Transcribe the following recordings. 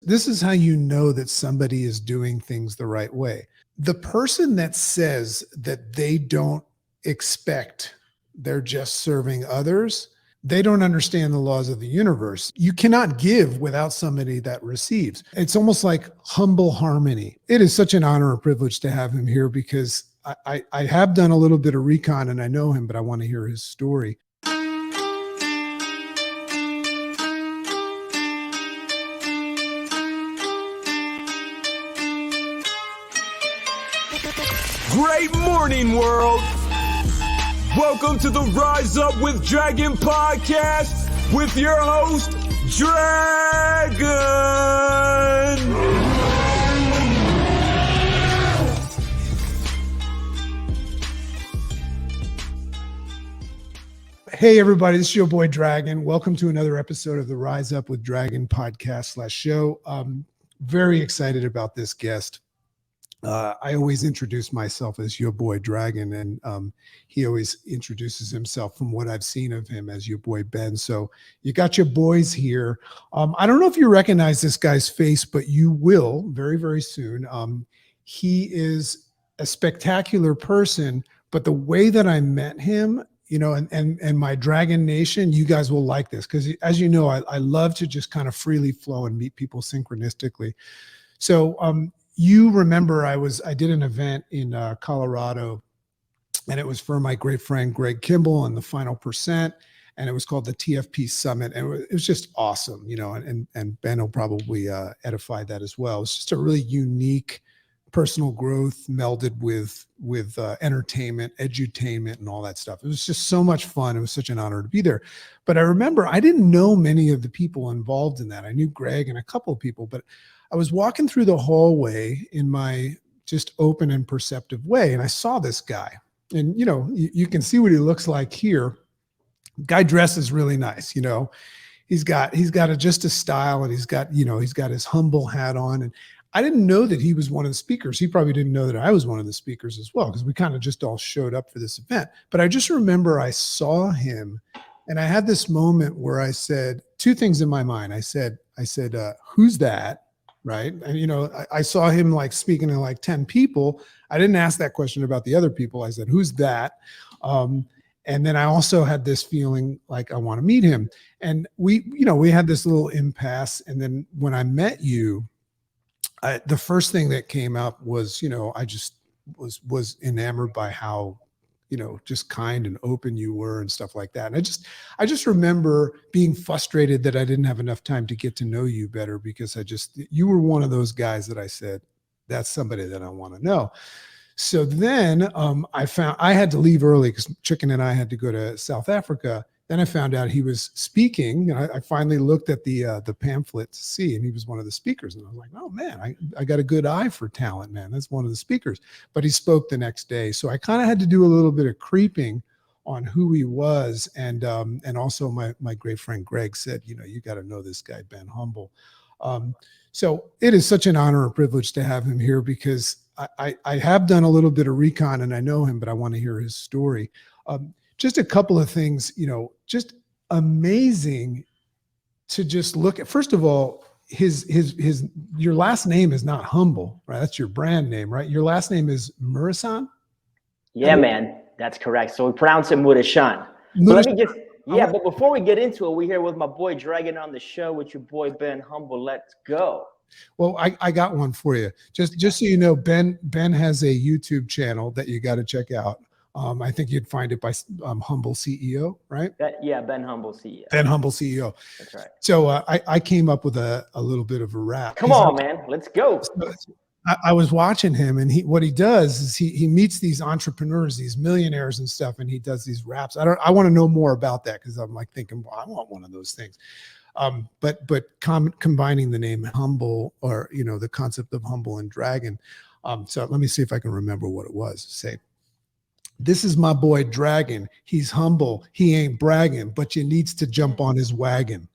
this is how you know that somebody is doing things the right way. The person that says that they don't expect, they're just serving others, they don't understand the laws of the universe. You cannot give without somebody that receives. It's almost like humble harmony. It is such an honor and privilege to have him here because I have done a little bit of recon and I know him, but I want to hear his story. Great morning, world! Welcome to the Rise Up with Dragon podcast with your host, Dragon! Hey, everybody, this is your boy, Dragon. Welcome to another episode of the Rise Up with Dragon podcast / show. Very excited about this guest. I always introduce myself as your boy Dragon, and he always introduces himself from what I've seen of him as your boy Ben. So you got your boys here. I don't know if you recognize this guy's face, but you will very, very soon. He is a spectacular person, but the way that I met him, you know, and my Dragon Nation, you guys will like this because, as you know, I love to just kind of freely flow and meet people synchronistically. So, you remember I did an event in Colorado, and it was for my great friend Greg Kimball and the Final Percent, and it was called the TFP Summit, and it was just awesome, you know. And Ben will probably edify that as well. It's just a really unique personal growth melded with entertainment, edutainment, and all that stuff. It was just so much fun. It was such an honor to be there. But I remember I didn't know many of the people involved in that. I knew Greg and a couple of people, but I was walking through the hallway in my just open and perceptive way, and I saw this guy. And, you know, you can see what he looks like here. Guy dresses really nice, you know. He's got just a style, and he's got his humble hat on. And I didn't know that he was one of the speakers. He probably didn't know that I was one of the speakers as well, because we kind of just all showed up for this event. But I just remember I saw him, and I had this moment where I said two things in my mind. I said, who's that? Right. And, you know, I saw him like speaking to like 10 people. I didn't ask that question about the other people. I said, who's that? And then I also had this feeling like I want to meet him. And we had this little impasse. And then when I met you, the first thing that came up was, you know, I just was enamored by how, you know, just kind and open you were and stuff like that. And I just remember being frustrated that I didn't have enough time to get to know you better, because you were one of those guys that I said, that's somebody that I want to know. So then I had to leave early because Chicken and I had to go to South Africa. Then I found out he was speaking, and I finally looked at the pamphlet to see, and he was one of the speakers. And I was like, oh man, I got a good eye for talent, man. That's one of the speakers. But he spoke the next day. So I kind of had to do a little bit of creeping on who he was. And also my great friend Greg said, you know, you got to know this guy, Ben Humble. So it is such an honor and privilege to have him here, because I have done a little bit of recon and I know him, but I want to hear his story. Just a couple of things, you know, just amazing to just look at. First of all, your last name is not Humble, right? That's your brand name, right? Your last name is Murasan? Yeah, man, that's correct. So we pronounce it Murashan. But before we get into it, we're here with my boy Dragon on the show with your boy Ben Humble. Let's go. Well, I got one for you. Just so you know, Ben has a YouTube channel that you got to check out. I think you'd find it by Humble CEO, right? Ben Humble CEO. Ben Humble CEO. That's right. So I came up with a little bit of a rap. Come on, man. Let's go. I was watching him, and what he does is he meets these entrepreneurs, these millionaires and stuff, and he does these raps. I want to know more about that, because I'm like thinking, well, I want one of those things. But combining the name Humble, or, you know, the concept of Humble and Dragon. So let me see if I can remember what it was. Say, this is my boy Dragon. He's humble. He ain't bragging, but you needs to jump on his wagon.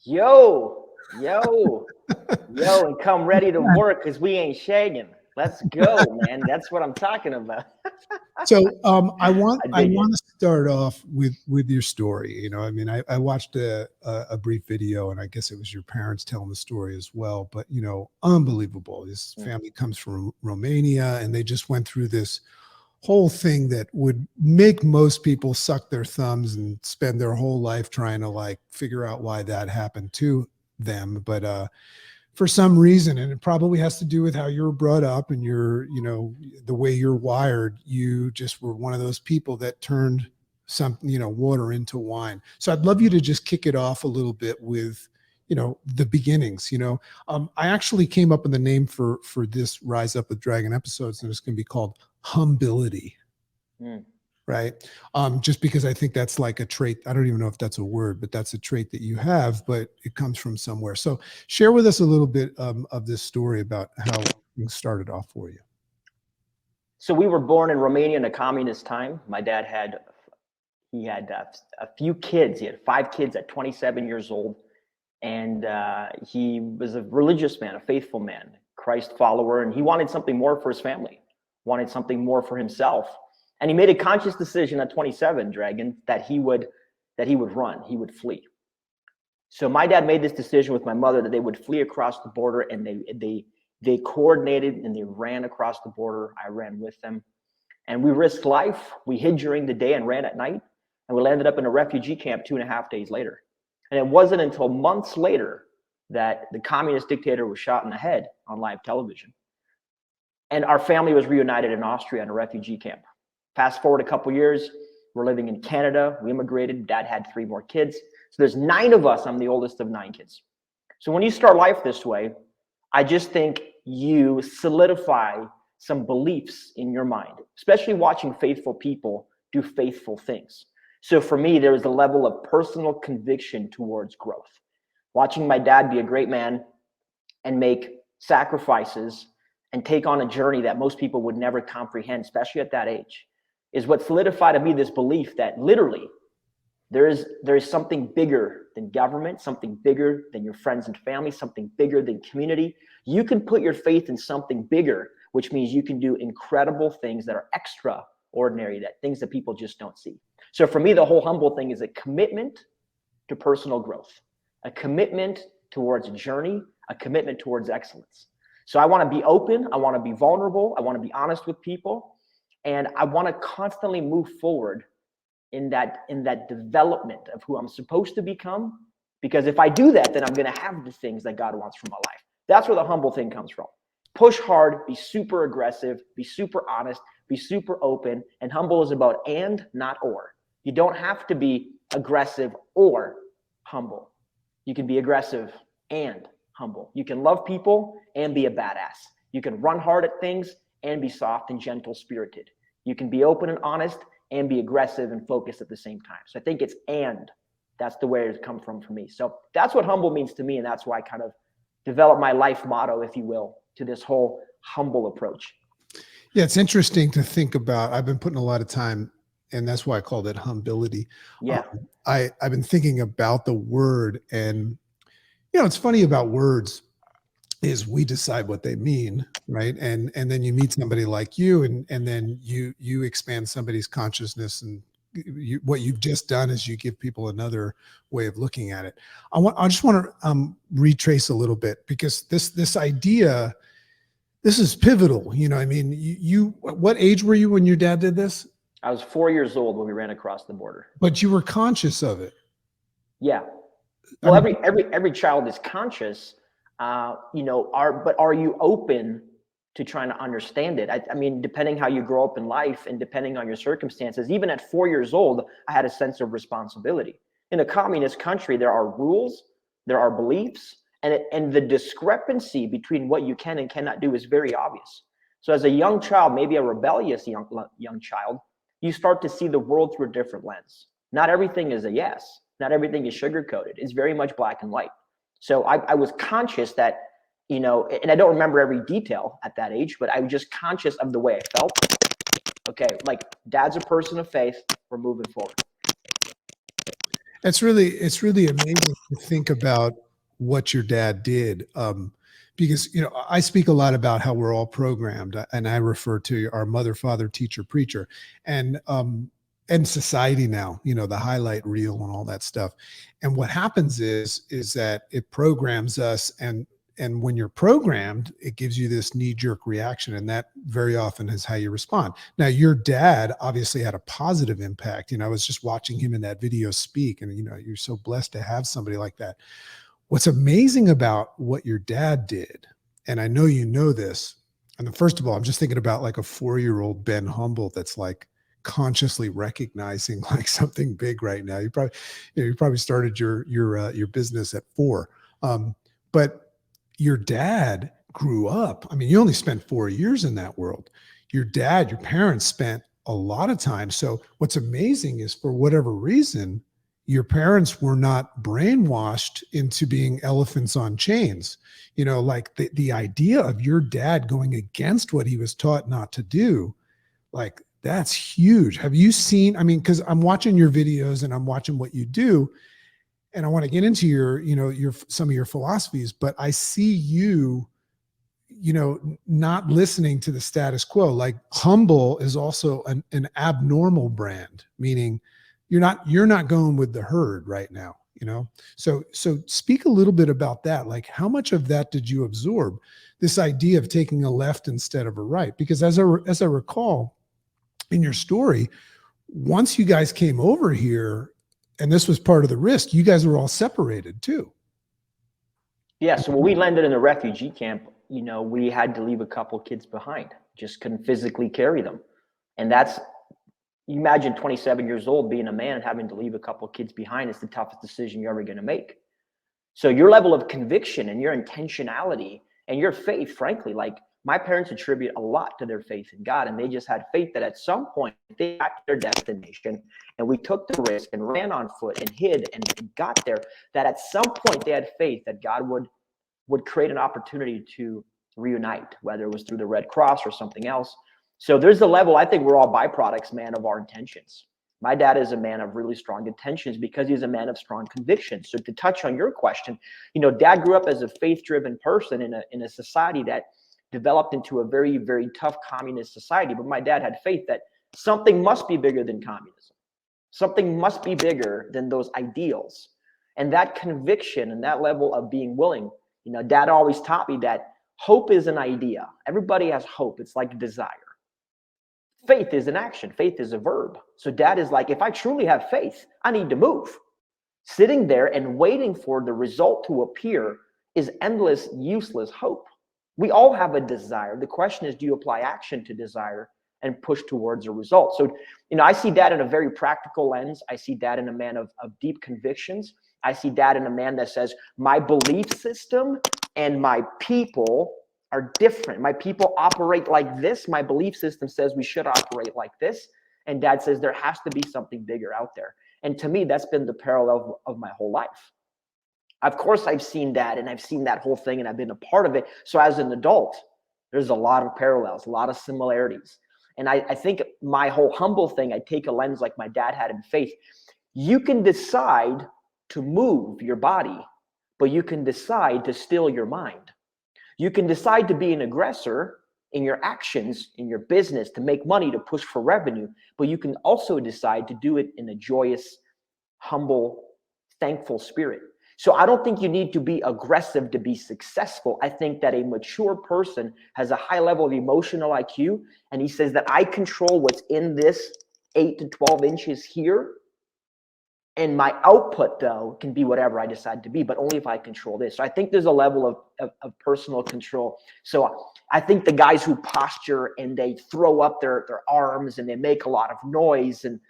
Yo, and come ready to work, because we ain't shagging. Let's go, man. That's what I'm talking about. So I want I dig it. to start off with your story. You know, I mean, I watched a brief video, and I guess it was your parents telling the story as well. But you know, unbelievable. This family comes from Romania, and they just went through this whole thing that would make most people suck their thumbs and spend their whole life trying to like figure out why that happened to them. But for some reason, and it probably has to do with how you were brought up and you know, the way you're wired, you just were one of those people that turned some, you know, water into wine. So I'd love you to just kick it off a little bit with, you know, the beginnings. You know, I actually came up with the name for this Rise Up with Dragon episodes, and it's going to be called Humbility. Right. Just because I think that's like a trait. I don't even know if that's a word, but that's a trait that you have, but it comes from somewhere. So share with us a little bit of this story about how things started off for you. So we were born in Romania in a communist time. My dad had a few kids. He had 5 kids at 27 years old. And he was a religious man, a faithful man, Christ follower. And he wanted something more for his family, wanted something more for himself. And he made a conscious decision at 27, Dragon, that he would run, he would flee. So my dad made this decision with my mother that they would flee across the border, and they coordinated and they ran across the border. I ran with them, and we risked life. We hid during the day and ran at night, and we landed up in a refugee camp 2.5 days later. And it wasn't until months later that the communist dictator was shot in the head on live television. And our family was reunited in Austria in a refugee camp. Fast forward a couple years, we're living in Canada. We immigrated. Dad had 3 more kids. So there's 9 of us. I'm the oldest of 9 kids. So when you start life this way, I just think you solidify some beliefs in your mind, especially watching faithful people do faithful things. So for me, there was a level of personal conviction towards growth. Watching my dad be a great man and make sacrifices and take on a journey that most people would never comprehend, especially at that age, is what solidified in me this belief that literally there is something bigger than government, something bigger than your friends and family, something bigger than community. You can put your faith in something bigger, which means you can do incredible things that are extraordinary, that things that people just don't see. So for me, the whole humble thing is a commitment to personal growth, a commitment towards a journey, a commitment towards excellence. So I want to be open. I want to be vulnerable. I want to be honest with people. And I want to constantly move forward in that development of who I'm supposed to become. Because if I do that, then I'm going to have the things that God wants from my life. That's where the humble thing comes from. Push hard, be super aggressive, be super honest, be super open. And humble is about and, not or. You don't have to be aggressive or humble. You can be aggressive and humble. You can love people and be a badass. You can run hard at things and be soft and gentle spirited. You can be open and honest and be aggressive and focused at the same time. So I think it's and. That's the way it's come from for me. So that's what humble means to me. And that's why I kind of developed my life motto, if you will, to this whole humble approach. Yeah, it's interesting to think about. I've been putting a lot of time, and that's why I called it humility. Yeah. I've been thinking about the word, and you know, it's funny about words is we decide what they mean, right? And then you meet somebody like you, and then you expand somebody's consciousness, and what you've just done is you give people another way of looking at it. I just want to retrace a little bit, because this idea, this is pivotal. You know, I mean, you what age were you when your dad did this? I was 4 years old when we ran across the border. But you were conscious of it. Yeah. Well, every child is conscious, you know, but are you open to trying to understand it? I mean, depending how you grow up in life and depending on your circumstances, even at 4 years old, I had a sense of responsibility. In a communist country, there are rules, there are beliefs, and the discrepancy between what you can and cannot do is very obvious. So as a young child, maybe a rebellious young child, you start to see the world through a different lens. Not everything is a yes. Not everything is sugar-coated. It's very much black and white. So I was conscious that, you know, and I don't remember every detail at that age, but I was just conscious of the way I felt. Okay, like dad's a person of faith. We're moving forward. It's really amazing to think about what your dad did, because, you know, I speak a lot about how we're all programmed, and I refer to our mother, father, teacher, preacher, and society now, you know, the highlight reel and all that stuff. And what happens is that it programs us, and when you're programmed, it gives you this knee-jerk reaction, and that very often is how you respond. Now, your dad obviously had a positive impact. You know, I was just watching him in that video speak, and, you know, you're so blessed to have somebody like that. What's amazing about what your dad did, and I know you know this, and first of all, I'm just thinking about like a 4-year-old Ben Humble that's like consciously recognizing like something big right now. You probably started your business at 4, but your dad grew up. I mean, you only spent 4 years in that world. Your parents spent a lot of time. So what's amazing is, for whatever reason, your parents were not brainwashed into being elephants on chains. You know, like the idea of your dad going against what he was taught not to do, like, that's huge. Have you seen, I mean, because I'm watching your videos and I'm watching what you do, and I want to get into some of your philosophies, but I see you, you know, not listening to the status quo. Like, Humble is also an abnormal brand, meaning you're not going with the herd right now, you know? So speak a little bit about that. Like, how much of that did you absorb, this idea of taking a left instead of a right? Because as I recall in your story, once you guys came over here, and this was part of the risk, you guys were all separated too. Yeah, so when we landed in a refugee camp, you know, we had to leave a couple kids behind. Just couldn't physically carry them. And that's, you imagine 27 years old, being a man and having to leave a couple kids behind is the toughest decision you're ever going to make. So your level of conviction and your intentionality and your faith, frankly, like, my parents attribute a lot to their faith in God, and they just had faith that at some point they got to their destination, and we took the risk and ran on foot and hid and got there, that at some point they had faith that God would create an opportunity to reunite, whether it was through the Red Cross or something else. So there's the level, I think we're all byproducts, man, of our intentions. My dad is a man of really strong intentions because he's a man of strong convictions. So to touch on your question, you know, Dad grew up as a faith-driven person in a society that developed into a very, very tough communist society. But my dad had faith that something must be bigger than communism. Something must be bigger than those ideals. And that conviction and that level of being willing, you know, Dad always taught me that hope is an idea. Everybody has hope. It's like desire. Faith is an action. Faith is a verb. So Dad is like, if I truly have faith, I need to move. Sitting there and waiting for the result to appear is endless, useless hope. We all have a desire. The question is, do you apply action to desire and push towards a result? So, you know, I see Dad in a very practical lens. I see Dad in a man of deep convictions. I see Dad in a man that says, my belief system and my people are different. My people operate like this. My belief system says we should operate like this. And Dad says there has to be something bigger out there. And to me, that's been the parallel of my whole life. Of course, I've seen that, and I've seen that whole thing, and I've been a part of it. So as an adult, there's a lot of parallels, a lot of similarities. And I think my whole Humble thing, I take a lens like my dad had in faith. You can decide to move your body, but you can decide to still your mind. You can decide to be an aggressor in your actions, in your business, to make money, to push for revenue, but you can also decide to do it in a joyous, humble, thankful spirit. So I don't think you need to be aggressive to be successful. I think that a mature person has a high level of emotional IQ, and he says that I control what's in this 8 to 12 inches here, and my output, though, can be whatever I decide to be, but only if I control this. So I think there's a level of personal control. So I think the guys who posture and they throw up their arms and they make a lot of noise, and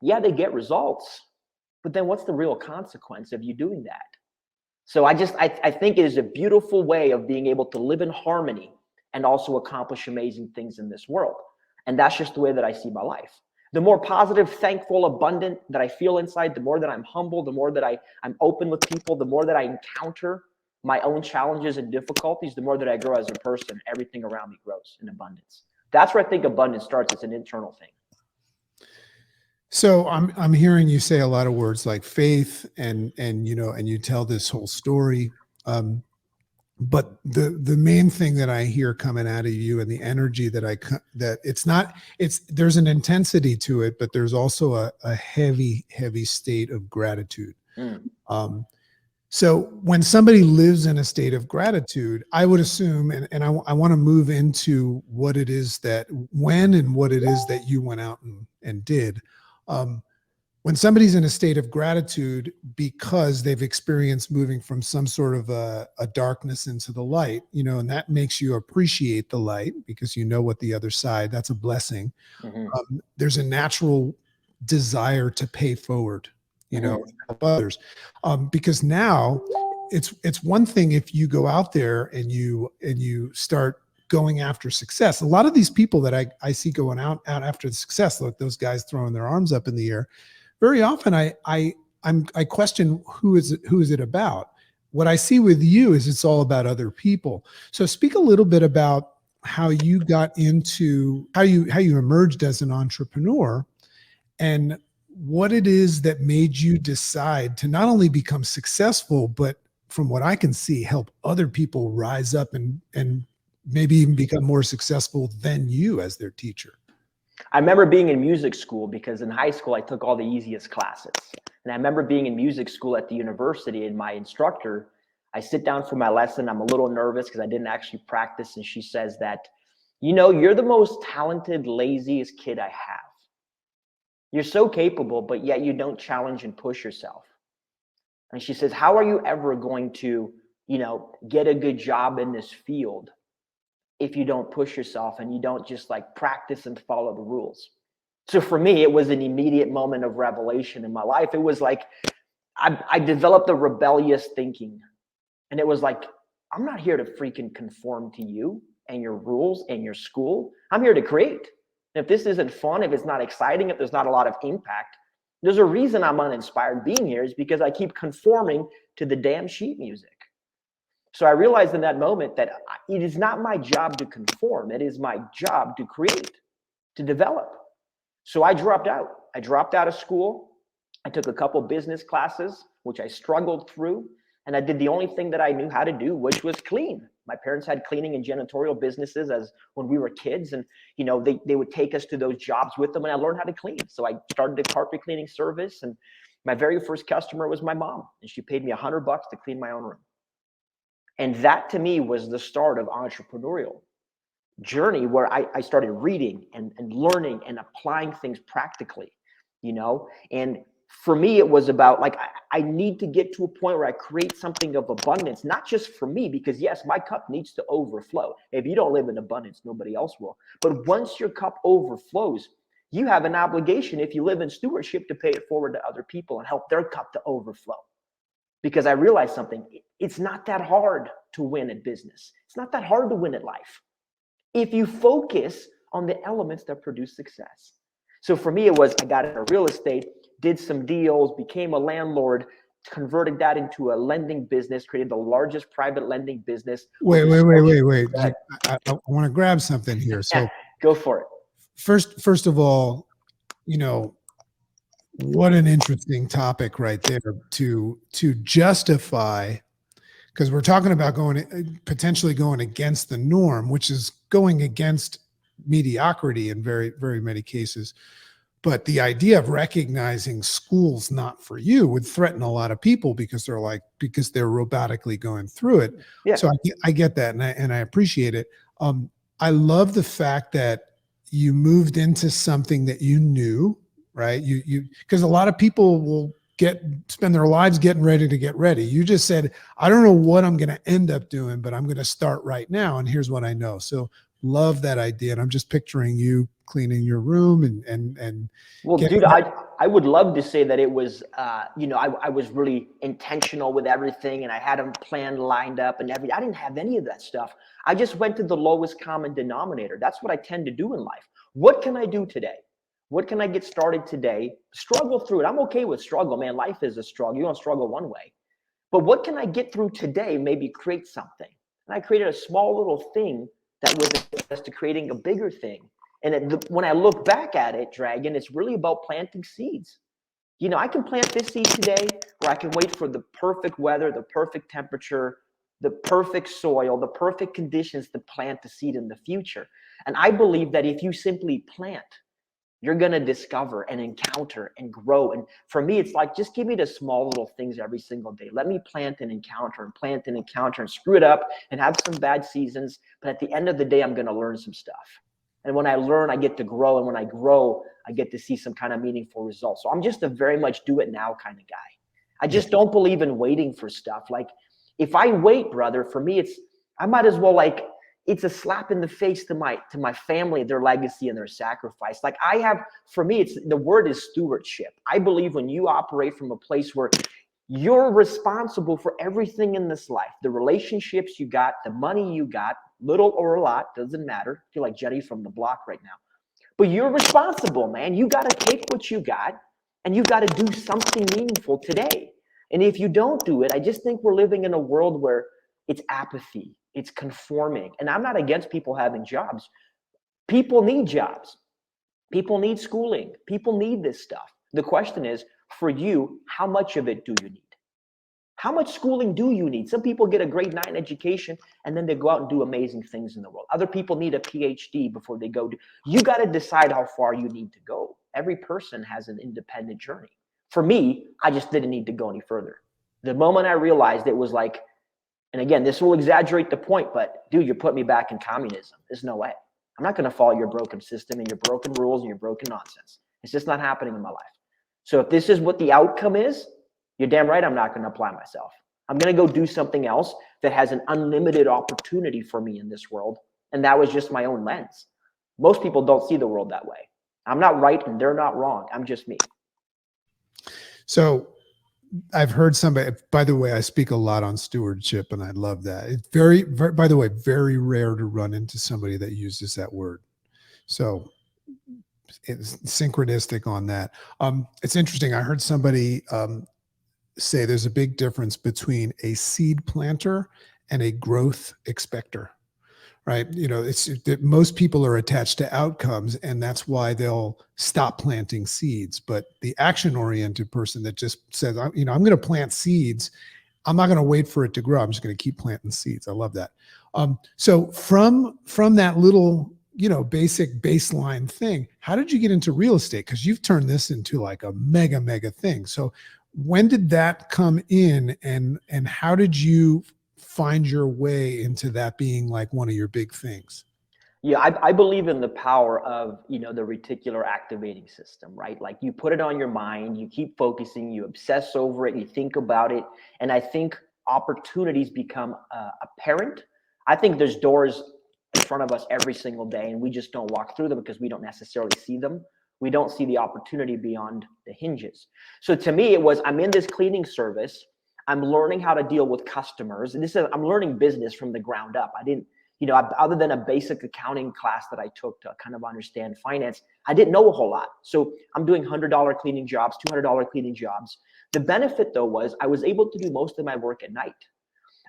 yeah, they get results. But then what's the real consequence of you doing that? So I think it is a beautiful way of being able to live in harmony and also accomplish amazing things in this world. And that's just the way that I see my life. The more positive, thankful, abundant that I feel inside, the more that I'm humble, the more that I'm open with people, the more that I encounter my own challenges and difficulties, the more that I grow as a person. Everything around me grows in abundance. That's where I think abundance starts. It's an internal thing. So I'm hearing you say a lot of words like faith and you know, and you tell this whole story. but the main thing that I hear coming out of you and the energy that there's an intensity to it, but there's also a heavy state of gratitude. Mm. So when somebody lives in a state of gratitude, I would assume, and I want to move into what it is that what it is that you went out and did. When somebody's in a state of gratitude because they've experienced moving from some sort of a darkness into the light, and that makes you appreciate the light because you know what the other side, that's a blessing. Mm-hmm. There's a natural desire to pay forward, help others. Because now it's one thing if you go out there and you start going after success. A lot of these people that I see going out after the success, look, those guys throwing their arms up in the air, very often I question who is it about. What I see with you is it's all about other people. So speak a little bit about how you got into how you emerged as an entrepreneur and what it is that made you decide to not only become successful, but from what I can see, help other people rise up and maybe even become more successful than you as their teacher. I remember being in music school because in high school, I took all the easiest classes. And I remember being in music school at the university and my instructor, I sit down for my lesson. I'm a little nervous because I didn't actually practice. And she says that, you're the most talented, laziest kid I have. You're so capable, but yet you don't challenge and push yourself. And she says, how are you ever going to, get a good job in this field if you don't push yourself and you don't just like practice and follow the rules? So for me, it was an immediate moment of revelation in my life. It was like, I developed a rebellious thinking. And it was like, I'm not here to freaking conform to you and your rules and your school. I'm here to create. And if this isn't fun, if it's not exciting, if there's not a lot of impact, there's a reason I'm uninspired being here is because I keep conforming to the damn sheet music. So I realized in that moment that it is not my job to conform. It is my job to create, to develop. So I dropped out. I dropped out of school. I took a couple business classes, which I struggled through. And I did the only thing that I knew how to do, which was clean. My parents had cleaning and janitorial businesses as when we were kids. And, they would take us to those jobs with them and I learned how to clean. So I started a carpet cleaning service. And my very first customer was my mom. And she paid me $100 to clean my own room. And that to me was the start of entrepreneurial journey where I started reading and learning and applying things practically, and for me, it was about like, I need to get to a point where I create something of abundance, not just for me, because yes, my cup needs to overflow. If you don't live in abundance, nobody else will. But once your cup overflows, you have an obligation, if you live in stewardship, to pay it forward to other people and help their cup to overflow. Because I realized something, it's not that hard to win at business. It's not that hard to win at life if you focus on the elements that produce success. So for me, it was, I got into real estate, did some deals, became a landlord, converted that into a lending business, created the largest private lending business. Wait. I want to grab something here. So yeah, go for it. First of all, what an interesting topic right there to justify, because we're talking about potentially going against the norm, which is going against mediocrity in very, very many cases. But the idea of recognizing school's not for you would threaten a lot of people because they're robotically going through it. Yeah. So I get that. And I appreciate it. I love the fact that you moved into something that you knew, right? Because a lot of people will spend their lives getting ready to get ready. You just said, I don't know what I'm going to end up doing, but I'm going to start right now. And here's what I know. So love that idea. And I'm just picturing you cleaning your room and well, dude, I would love to say that it was, I was really intentional with everything and I had them planned, lined up and everything. I didn't have any of that stuff. I just went to the lowest common denominator. That's what I tend to do in life. What can I do today? What can I get started today? Struggle through it. I'm okay with struggle, man. Life is a struggle. You don't struggle one way. But what can I get through today? Maybe create something. And I created a small little thing that was to creating a bigger thing. And when I look back at it, Dragon, it's really about planting seeds. I can plant this seed today, or I can wait for the perfect weather, the perfect temperature, the perfect soil, the perfect conditions to plant the seed in the future. And I believe that if you simply plant, you're going to discover and encounter and grow. And for me, it's like, just give me the small little things every single day. Let me plant and encounter and screw it up and have some bad seasons. But at the end of the day, I'm going to learn some stuff. And when I learn, I get to grow. And when I grow, I get to see some kind of meaningful results. So I'm just a very much do it now kind of guy. I just don't believe in waiting for stuff. Like, if I wait, brother, for me, I might as well, like, it's a slap in the face to my family, their legacy and their sacrifice. Like, for me, the word is stewardship. I believe when you operate from a place where you're responsible for everything in this life, the relationships you got, the money you got, little or a lot, doesn't matter. I feel like Jenny from the block right now. But you're responsible, man. You got to take what you got and you got to do something meaningful today. And if you don't do it, I just think we're living in a world where it's apathy, it's conforming. And I'm not against people having jobs. People need jobs. People need schooling. People need this stuff. The question is, for you, how much of it do you need? How much schooling do you need? Some people get a grade 9 education and then they go out and do amazing things in the world. Other people need a PhD before they go. You got to decide how far you need to go. Every person has an independent journey. For me, I just didn't need to go any further. The moment I realized it was like, and again, this will exaggerate the point, but dude, you're putting me back in communism. There's no way. I'm not going to follow your broken system and your broken rules and your broken nonsense. It's just not happening in my life. So if this is what the outcome is, you're damn right I'm not going to apply myself. I'm going to go do something else that has an unlimited opportunity for me in this world. And that was just my own lens. Most people don't see the world that way. I'm not right and they're not wrong. I'm just me. So I've heard somebody, by the way, I speak a lot on stewardship and I love that. It's very, by the way, very rare to run into somebody that uses that word. So it's synchronistic on that. It's interesting. I heard somebody say there's a big difference between a seed planter and a growth expector. Right. You know, it's that most people are attached to outcomes and that's why they'll stop planting seeds. But the action oriented person that just says, I'm going to plant seeds. I'm not going to wait for it to grow. I'm just going to keep planting seeds. I love that. So from that little, basic baseline thing, how did you get into real estate? Because you've turned this into like a mega thing. So when did that come in and how did you find your way into that being like one of your big things? Yeah, I believe in the power of, the reticular activating system, right? Like you put it on your mind, you keep focusing, you obsess over it, you think about it. And I think opportunities become apparent. I think there's doors in front of us every single day and we just don't walk through them because we don't necessarily see them. We don't see the opportunity beyond the hinges. So to me, it was, I'm in this cleaning service. I'm learning how to deal with customers. And I'm learning business from the ground up. I didn't, other than a basic accounting class that I took to kind of understand finance, I didn't know a whole lot. So I'm doing $100 cleaning jobs, $200 cleaning jobs. The benefit though was I was able to do most of my work at night.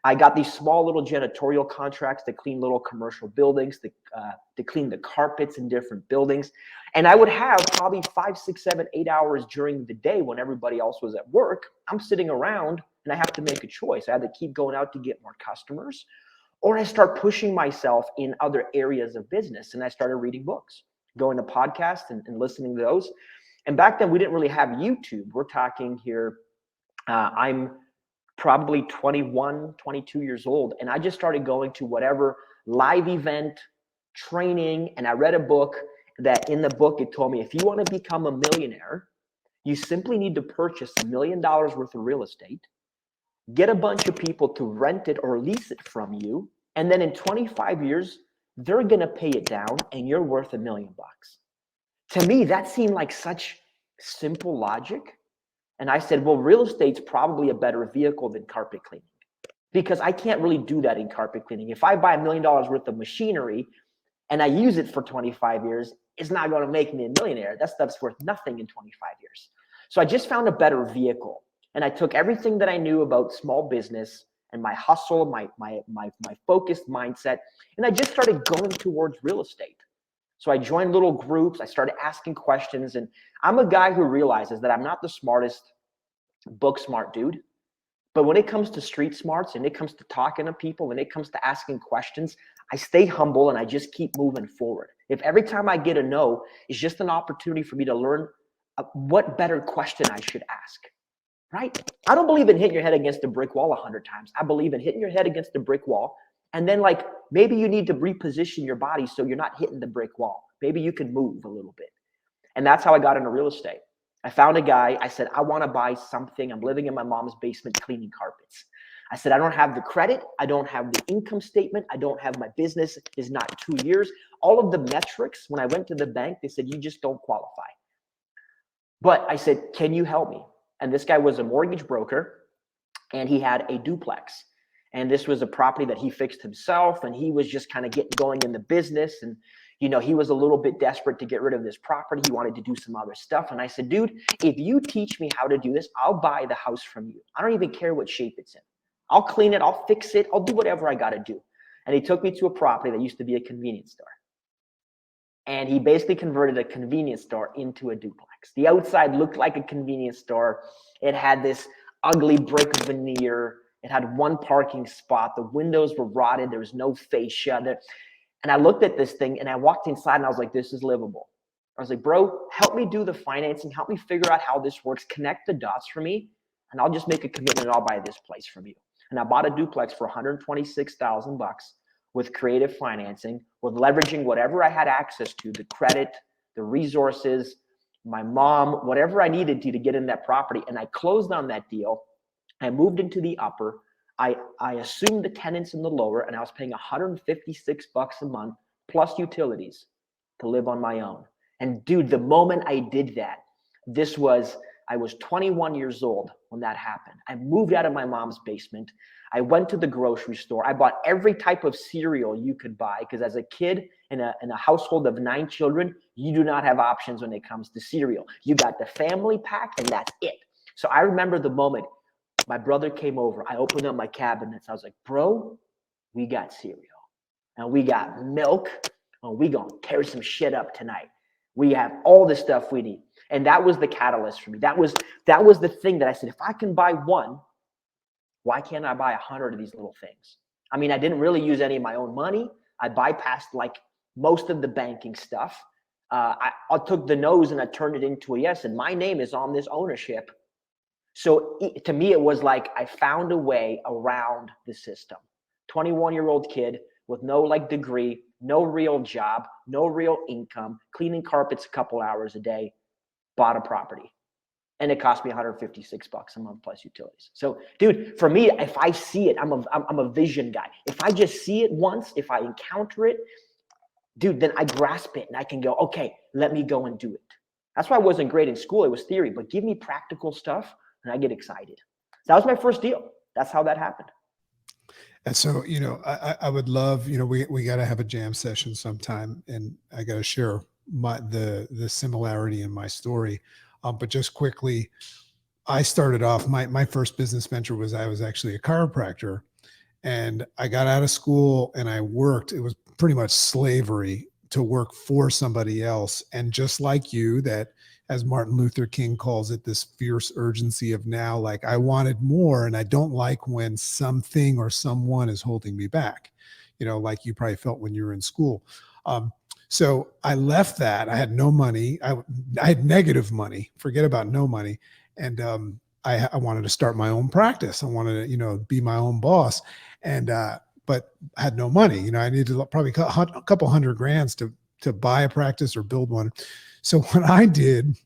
I got these small little janitorial contracts to clean little commercial buildings, to clean the carpets in different buildings. And I would have probably 5, 6, 7, 8 hours during the day when everybody else was at work. I'm sitting around and I have to make a choice. I had to keep going out to get more customers, or I start pushing myself in other areas of business. And I started reading books, going to podcasts and listening to those. And back then we didn't really have YouTube. We're talking here, I'm probably 21, 22 years old. And I just started going to whatever live event, training. And I read a book that in the book, it told me, if you want to become a millionaire, you simply need to purchase $1 million worth of real estate, get a bunch of people to rent it or lease it from you. And then in 25 years, they're going to pay it down and you're worth $1 million. To me, that seemed like such simple logic. And I said, well, real estate's probably a better vehicle than carpet cleaning because I can't really do that in carpet cleaning. If I buy $1 million worth of machinery and I use it for 25 years, it's not going to make me a millionaire. That stuff's worth nothing in 25 years. So I just found a better vehicle. And I took everything that I knew about small business and my hustle, my focused mindset, and I just started going towards real estate. So I joined little groups. I started asking questions. And I'm a guy who realizes that I'm not the smartest book smart dude, But when it comes to street smarts and it comes to talking to people, when it comes to asking questions, I stay humble and I just keep moving forward. If every time I get a no, it's just an opportunity for me to learn what better question I should ask, right? I don't believe in hitting your head against a brick wall 100 times. I believe in hitting your head against a brick wall. And then like, maybe you need to reposition your body so you're not hitting the brick wall. Maybe you can move a little bit. And that's how I got into real estate. I found a guy. I said, I want to buy something. I'm living in my mom's basement cleaning carpets. I said, I don't have the credit. I don't have the income statement. I don't have my business is not 2 years. All of the metrics, when I went to the bank, they said, you just don't qualify. But I said, can you help me? And this guy was a mortgage broker and he had a duplex. And this was a property that he fixed himself. And he was just kind of getting going in the business. And, you know, he was a little bit desperate to get rid of this property. He wanted to do some other stuff. And I said, dude, if you teach me how to do this, I'll buy the house from you. I don't even care what shape it's in. I'll clean it. I'll fix it. I'll do whatever I got to do. And he took me to a property that used to be a convenience store. And he basically converted a convenience store into a duplex. The outside looked like a convenience store. It had this ugly brick veneer. It had one parking spot. The windows were rotted. There was no fascia there. And I looked at this thing and I walked inside and I was like, this is livable. I was like, bro, help me do the financing. Help me figure out how this works. Connect the dots for me. And I'll just make a commitment and I'll buy this place from you. And I bought a duplex for $126,000 with creative financing, with leveraging whatever I had access to, the credit, the resources, my mom, whatever I needed to get in that property. And I closed on that deal. I moved into the upper. I assumed the tenants in the lower, and I was paying $156 a month plus utilities to live on my own. And dude, the moment I did that, I was 21 years old when that happened. I moved out of my mom's basement. I went to the grocery store. I bought every type of cereal you could buy because as a kid in a household of 9 children, you do not have options when it comes to cereal. You got the family pack and that's it. So I remember the moment my brother came over. I opened up my cabinets. I was like, bro, we got cereal and we got milk and we gonna tear some shit up tonight. We have all the stuff we need. And that was the catalyst for me. That was the thing that I said, if I can buy one, why can't I buy 100 of these little things? I mean, I didn't really use any of my own money. I bypassed like most of the banking stuff. I took the no's and I turned it into a yes. And my name is on this ownership. So to me, it was like I found a way around the system. 21-year-old kid with no like degree, no real job, no real income, cleaning carpets a couple hours a day, bought a property. And it cost me $156 a month plus utilities. So dude, for me, if I see it, I'm a vision guy. If I just see it once, if I encounter it, dude, then I grasp it and I can go, okay, let me go and do it. That's why I wasn't great in school. It was theory, but give me practical stuff and I get excited. That was my first deal. That's how that happened. And so, you know, I would love, you know, we got to have a jam session sometime and I got to share the similarity in my story. But just quickly, I started off, my first business venture was I was actually a chiropractor and I got out of school and I worked. It was pretty much slavery to work for somebody else. And just like you, that as Martin Luther King calls it, this fierce urgency of now, like I wanted more and I don't like when something or someone is holding me back, you know, like you probably felt when you were in school. So I left that. I had no money. I had negative money. Forget about no money. And I wanted to start my own practice. I wanted to, you know, be my own boss. And but I had no money. You know, I needed probably a couple $100,000 to buy a practice or build one. So what I did,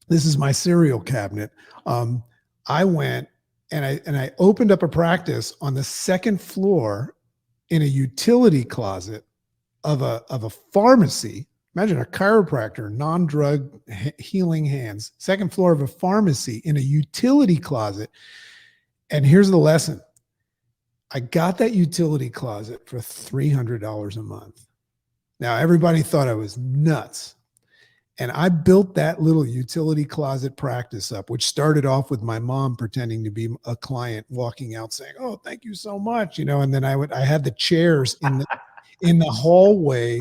this is my cereal cabinet. I went and I opened up a practice on the second floor in a utility closet of a pharmacy. Imagine a chiropractor, non-drug healing hands, second floor of a pharmacy in a utility closet. And here's the lesson. I got that utility closet for $300 a month. Now, everybody thought I was nuts. And I built that little utility closet practice up, which started off with my mom pretending to be a client walking out saying, oh, thank you so much. You know, and then I had the chairs in the hallway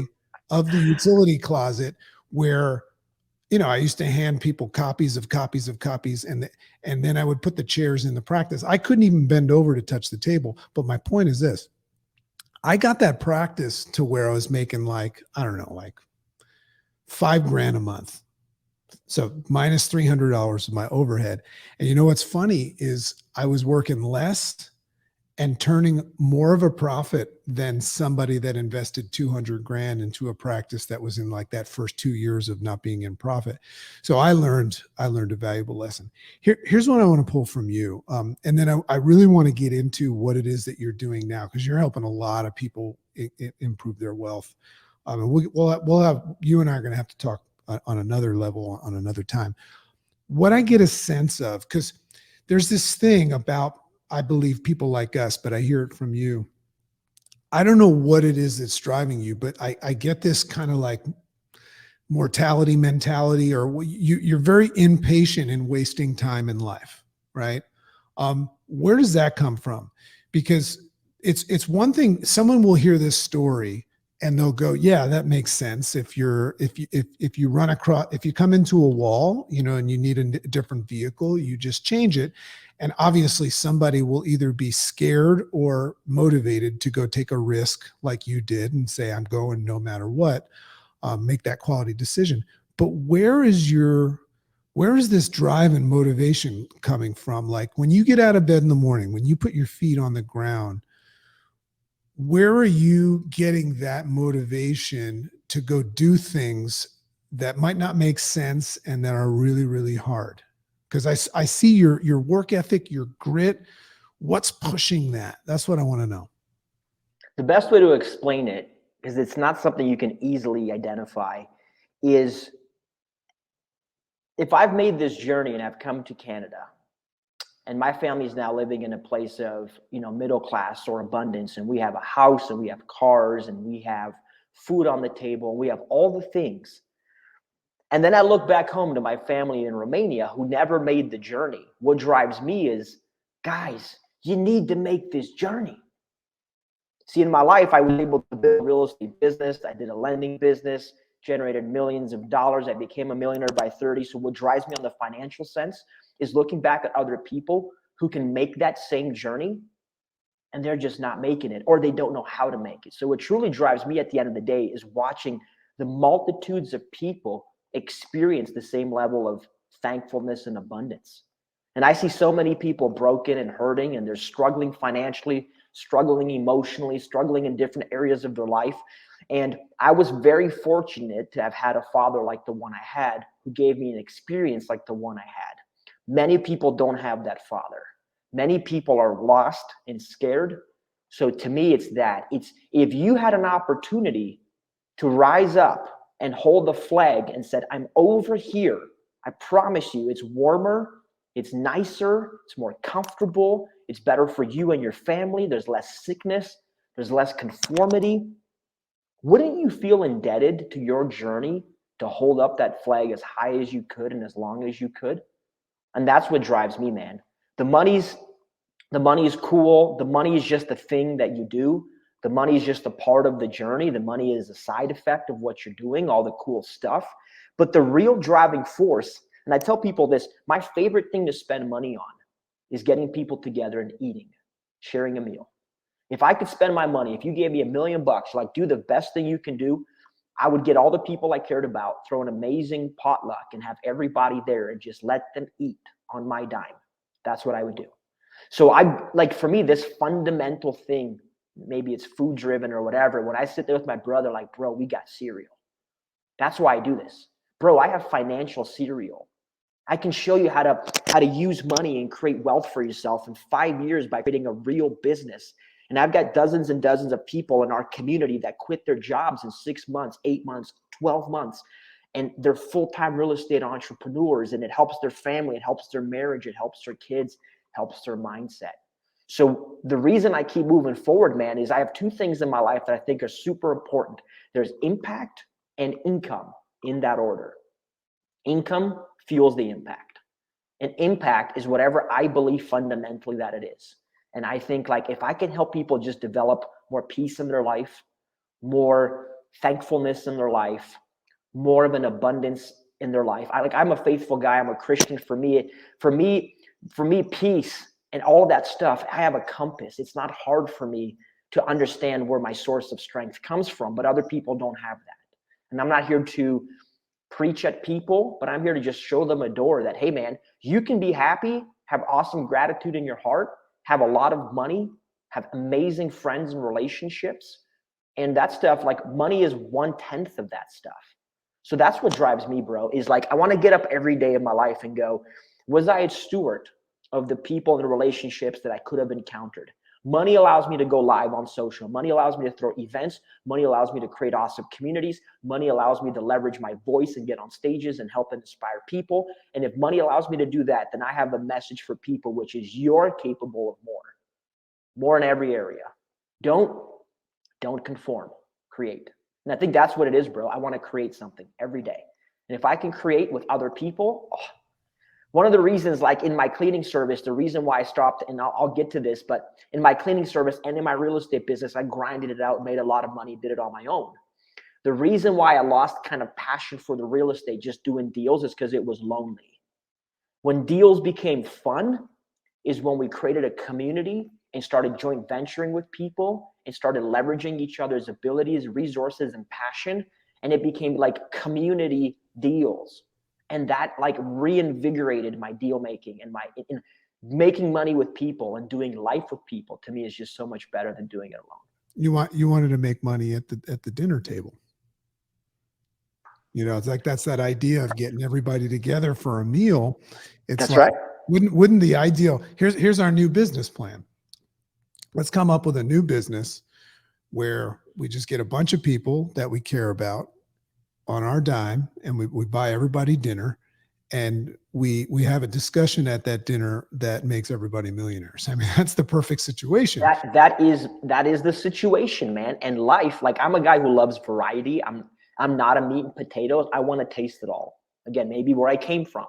of the utility closet where I used to hand people copies of copies of copies, and then I would put the chairs in the practice. I couldn't even bend over to touch the table. But my point is this: I got that practice to where I was making like, I don't know, like $5,000 a month. So minus $300 of my overhead. And you know what's funny is I was working less and turning more of a profit than somebody that invested $200,000 into a practice that was in like that first 2 years of not being in profit. So I learned a valuable lesson. Here's what I want to pull from you. And then I really want to get into what it is that you're doing now, because you're helping a lot of people improve their wealth. And we'll have, you and I are going to have to talk on another level on another time. What I get a sense of, because there's this thing about, I believe, people like us, but I hear it from you. I don't know what it is that's driving you, but I get this kind of like mortality mentality, or you're very impatient in wasting time in life, right? Where does that come from? Because it's one thing, someone will hear this story and they'll go, yeah, that makes sense. If you run across, if you come into a wall, and you need a different vehicle, you just change it. And obviously somebody will either be scared or motivated to go take a risk like you did and say, I'm going no matter what, make that quality decision. But where is this drive and motivation coming from? Like when you get out of bed in the morning, when you put your feet on the ground, where are you getting that motivation to go do things that might not make sense and that are really, really hard? Because I see your work ethic, your grit. What's pushing that? That's what I want to know. The best way to explain it, because it's not something you can easily identify, is if I've made this journey and I've come to Canada, and my family is now living in a place of, middle class or abundance, and we have a house and we have cars and we have food on the table, we have all the things. And then I look back home to my family in Romania who never made the journey. What drives me is, guys, you need to make this journey. See, in my life, I was able to build a real estate business. I did a lending business, generated millions of dollars. I became a millionaire by 30. So what drives me on the financial sense is looking back at other people who can make that same journey and they're just not making it, or they don't know how to make it. So what truly drives me at the end of the day is watching the multitudes of people experience the same level of thankfulness and abundance. And I see so many people broken and hurting, and they're struggling financially, struggling emotionally, struggling in different areas of their life. And I was very fortunate to have had a father like the one I had, who gave me an experience like the one I had. Many people don't have that father. Many people are lost and scared. So to me, it's if you had an opportunity to rise up and hold the flag and said, I'm over here, I promise you it's warmer, it's nicer, it's more comfortable, it's better for you and your family, there's less sickness, there's less conformity. Wouldn't you feel indebted to your journey to hold up that flag as high as you could and as long as you could? And that's what drives me, man. The money is cool. The money is just a thing that you do. The money is just a part of the journey. The money is a side effect of what you're doing, all the cool stuff. But the real driving force, and I tell people this, my favorite thing to spend money on is getting people together and eating, sharing a meal. If I could spend my money, if you gave me $1 million, like do the best thing you can do, I would get all the people I cared about, throw an amazing potluck and have everybody there and just let them eat on my dime. That's what I would do. So for me, this fundamental thing, maybe it's food driven or whatever. When I sit there with my brother, like, bro, we got cereal. That's why I do this. Bro, I have financial cereal. I can show you how to use money and create wealth for yourself in 5 years by creating a real business. And I've got dozens and dozens of people in our community that quit their jobs in 6 months, 8 months, 12 months. And they're full-time real estate entrepreneurs, and it helps their family, it helps their marriage, it helps their kids, helps their mindset. So the reason I keep moving forward, man, is I have 2 things in my life that I think are super important. There's impact and income, in that order. Income fuels the impact. And impact is whatever I believe fundamentally that it is. And I think, like, if I can help people just develop more peace in their life, more thankfulness in their life, more of an abundance in their life. I'm a faithful guy. I'm a Christian. For me, peace and all that stuff, I have a compass. It's not hard for me to understand where my source of strength comes from, but other people don't have that. And I'm not here to preach at people, but I'm here to just show them a door that, hey man, you can be happy, have awesome gratitude in your heart, have a lot of money, have amazing friends and relationships. And that stuff, like money is 1/10 of that stuff. So that's what drives me, bro, is like, I want to get up every day of my life and go, was I a steward of the people and the relationships that I could have encountered? Money allows me to go live on social. Money allows me to throw events. Money allows me to create awesome communities. Money allows me to leverage my voice and get on stages and help inspire people. And if money allows me to do that, then I have a message for people, which is you're capable of more in every area. Don't conform, create. And I think that's what it is, bro. I want to create something every day. And if I can create with other people, one of the reasons, like in my cleaning service, the reason why I stopped, and I'll get to this, but in my cleaning service and in my real estate business, I grinded it out, made a lot of money, did it on my own. The reason why I lost kind of passion for the real estate, just doing deals, is because it was lonely. When deals became fun is when we created a community and started joint venturing with people and started leveraging each other's abilities, resources, and passion. And it became like community deals. And that like reinvigorated my deal making and in making money with people and doing life with people. To me, is just so much better than doing it alone. You wanted to make money at the dinner table. You know, it's like, that's that idea of getting everybody together for a meal. It's That's like, right. Wouldn't the ideal, here's our new business plan. Let's come up with a new business where we just get a bunch of people that we care about on our dime, and we buy everybody dinner, and we have a discussion at that dinner that makes everybody millionaires. I mean, that's the perfect situation. That is the situation, man. And life, like, I'm a guy who loves variety. I'm not a meat and potatoes. I want to taste it all. Again, maybe where I came from.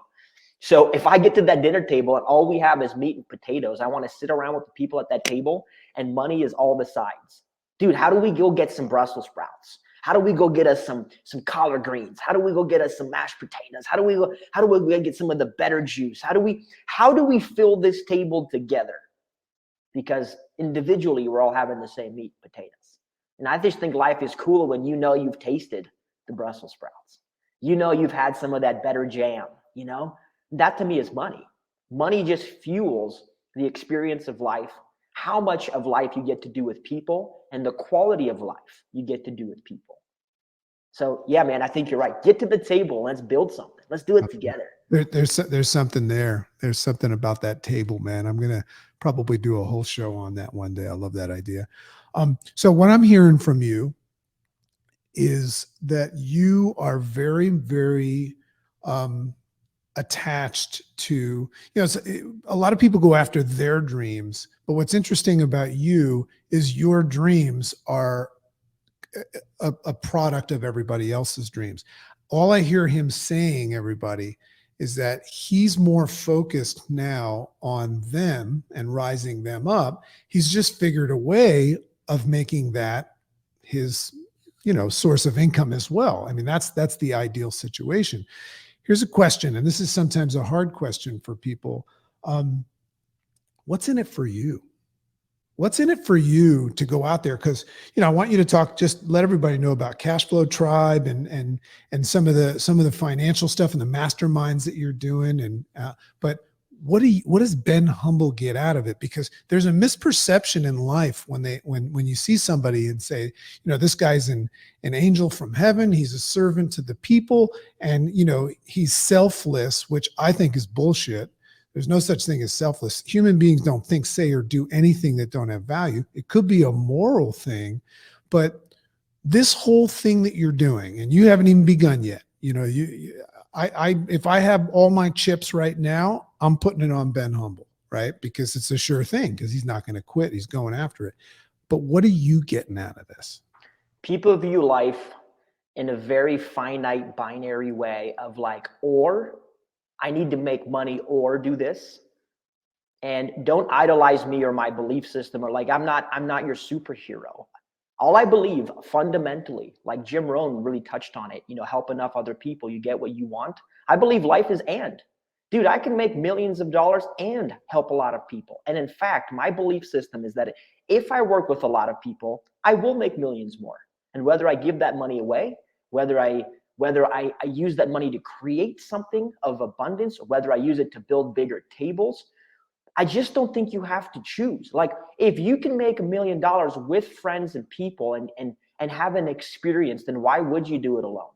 So if I get to that dinner table and all we have is meat and potatoes, I want to sit around with the people at that table, and money is all the sides. Dude, how do we go get some Brussels sprouts? How do we go get us some collard greens? How do we go get us some mashed potatoes? How do we go get some of the better juice? How do we fill this table together? Because individually we're all having the same meat and potatoes. And I just think life is cooler when you know you've tasted the Brussels sprouts. You know you've had some of that better jam, you know? That to me is money. Money just fuels the experience of life, how much of life you get to do with people, and the quality of life you get to do with people. So yeah, man, I think you're right. Get to the table. Let's build something. Let's do it together. There's something there. There's something about that table, man. I'm going to probably do a whole show on that one day. I love that idea. So what I'm hearing from you is that you are very, very, attached to, a lot of people go after their dreams, but what's interesting about you is your dreams are a product of everybody else's dreams. All I hear him saying, everybody, is that he's more focused now on them and rising them up. He's just figured a way of making that his, source of income as well. I mean, that's the ideal situation. Here's a question, and this is sometimes a hard question for people. What's in it for you? What's in it for you to go out there? Because, I want you to talk, just let everybody know about Cashflow Tribe and some of the financial stuff and the masterminds that you're doing. But what does Ben Humble get out of it? Because there's a misperception in life when you see somebody and say, this guy's an angel from heaven, he's a servant to the people, and he's selfless, which I think is bullshit. There's no such thing as selfless. Human beings don't think, say, or do anything that don't have value. It could be a moral thing, but this whole thing that you're doing, and you haven't even begun yet. If I have all my chips right now, I'm putting it on Ben Humble, right? Because it's a sure thing, because he's not going to quit. He's going after it. But what are you getting out of this? People view life in a very finite binary way of like, or I need to make money or do this. And don't idolize me or my belief system, or like, I'm not your superhero. All I believe fundamentally, like Jim Rohn really touched on it, help enough other people, you get what you want. I believe life is and. Dude, I can make millions of dollars and help a lot of people. And in fact, my belief system is that if I work with a lot of people, I will make millions more. And whether I give that money away, whether I use that money to create something of abundance, or whether I use it to build bigger tables, I just don't think you have to choose. Like, if you can make $1 million with friends and people and have an experience, then why would you do it alone?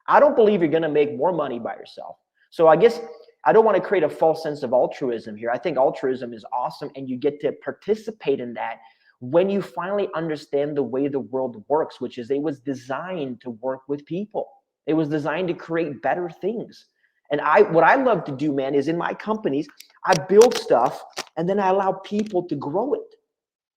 I don't believe you're going to make more money by yourself. So I guess I don't want to create a false sense of altruism here. I think altruism is awesome, and you get to participate in that when you finally understand the way the world works, which is it was designed to work with people. It was designed to create better things. And what I love to do, man, is in my companies, I build stuff and then I allow people to grow it.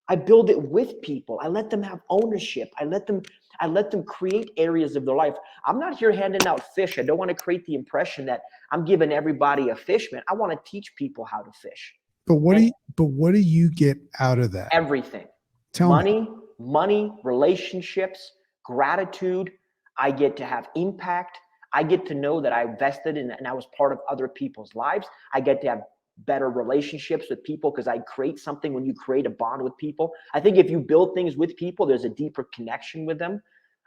I build it with people. I let them have ownership. I let them create areas of their life. I'm not here handing out fish. I don't want to create the impression that I'm giving everybody a fish, man. I want to teach people how to fish. But what do you get out of that? Everything. Tell me. Money, relationships, gratitude. I get to have impact. I get to know that I invested in and I was part of other people's lives. I get to have better relationships with people because I create something when you create a bond with people. I think if you build things with people, there's a deeper connection with them.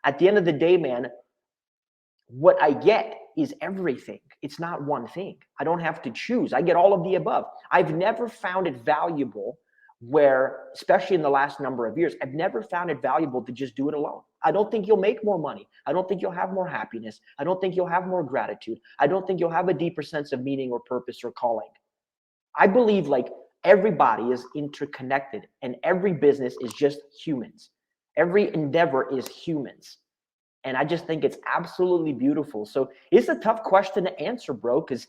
At the end of the day, man, what I get is everything. It's not one thing. I don't have to choose. I get all of the above. I've never found it valuable where, especially in the last number of years, I've never found it valuable to just do it alone. I don't think you'll make more money. I don't think you'll have more happiness. I don't think you'll have more gratitude. I don't think you'll have a deeper sense of meaning or purpose or calling. I believe like everybody is interconnected and every business is just humans. Every endeavor is humans. And I just think it's absolutely beautiful. So it's a tough question to answer, bro, because,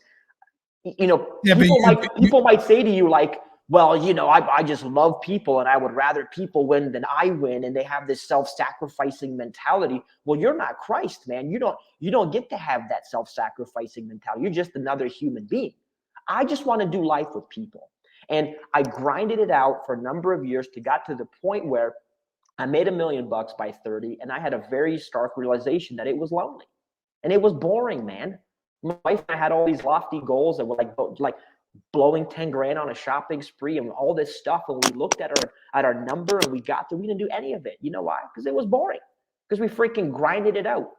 people might say to you like, well, I just love people and I would rather people win than I win. And they have this self-sacrificing mentality. Well, you're not Christ, man. You don't get to have that self-sacrificing mentality. You're just another human being. I just want to do life with people. And I grinded it out for a number of years to got to the point where I made $1 million by 30. And I had a very stark realization that it was lonely and it was boring, man. My wife and I had all these lofty goals that were like blowing 10 grand on a shopping spree and all this stuff. And we looked at our number and we didn't do any of it. You know why? Because it was boring, because we freaking grinded it out.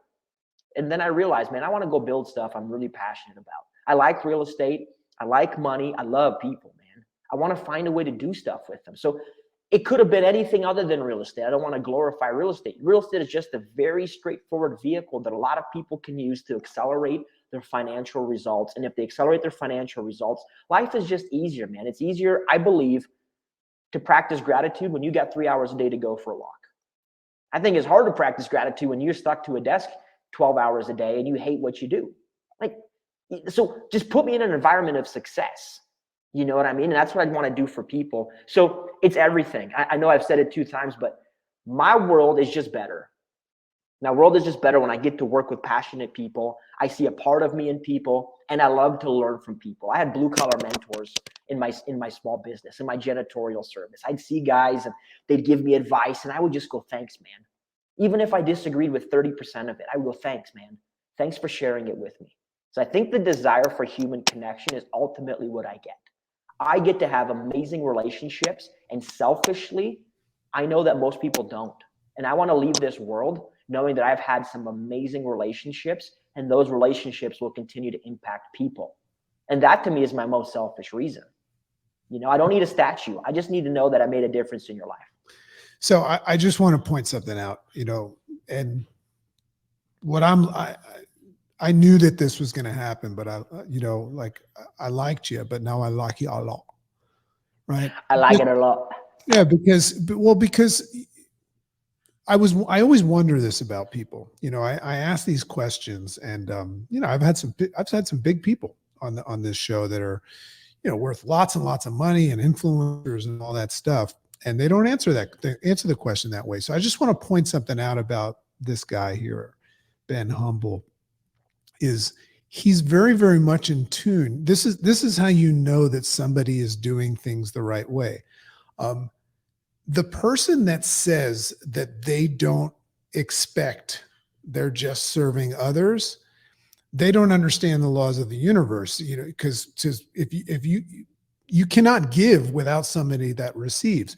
And then I realized, man, I want to go build stuff I'm really passionate about. I like real estate. I like money. I love people, man. I want to find a way to do stuff with them. So it could have been anything other than real estate. I don't want to glorify real estate. Real estate is just a very straightforward vehicle that a lot of people can use to accelerate their financial results. And if they accelerate their financial results, life is just easier, man. It's easier, I believe, to practice gratitude when you got 3 hours a day to go for a walk. I think it's hard to practice gratitude when you're stuck to a desk 12 hours a day and you hate what you do. So just put me in an environment of success. You know what I mean? And that's what I want to do for people. So it's everything. I know I've said it 2 times, but my world is just better. Now, world is just better when I get to work with passionate people. I see a part of me in people, and I love to learn from people. I had blue collar mentors in my small business, in my janitorial service. I'd see guys and they'd give me advice, and I would just go, thanks, man. Even if I disagreed with 30% of it, I would go, thanks, man. Thanks for sharing it with me. So I think the desire for human connection is ultimately what I get. I get to have amazing relationships, and selfishly, I know that most people don't. And I want to leave this world knowing that I've had some amazing relationships, and those relationships will continue to impact people. And that to me is my most selfish reason. I don't need a statue. I just need to know that I made a difference in your life. So I just want to point something out, and what I knew that this was going to happen, but I liked you, but now I like you a lot. Right. I like it a lot. Yeah. Because I always wonder this about people. I ask these questions, and I've had some big people on this show that are, worth lots and lots of money and influencers and all that stuff. And they don't answer the question that way. So I just want to point something out about this guy here, Ben Humble. He's very, very much in tune. This is how you know that somebody is doing things the right way. the person that says that they don't expect, they're just serving others, they don't understand the laws of the universe, because if you cannot give without somebody that receives.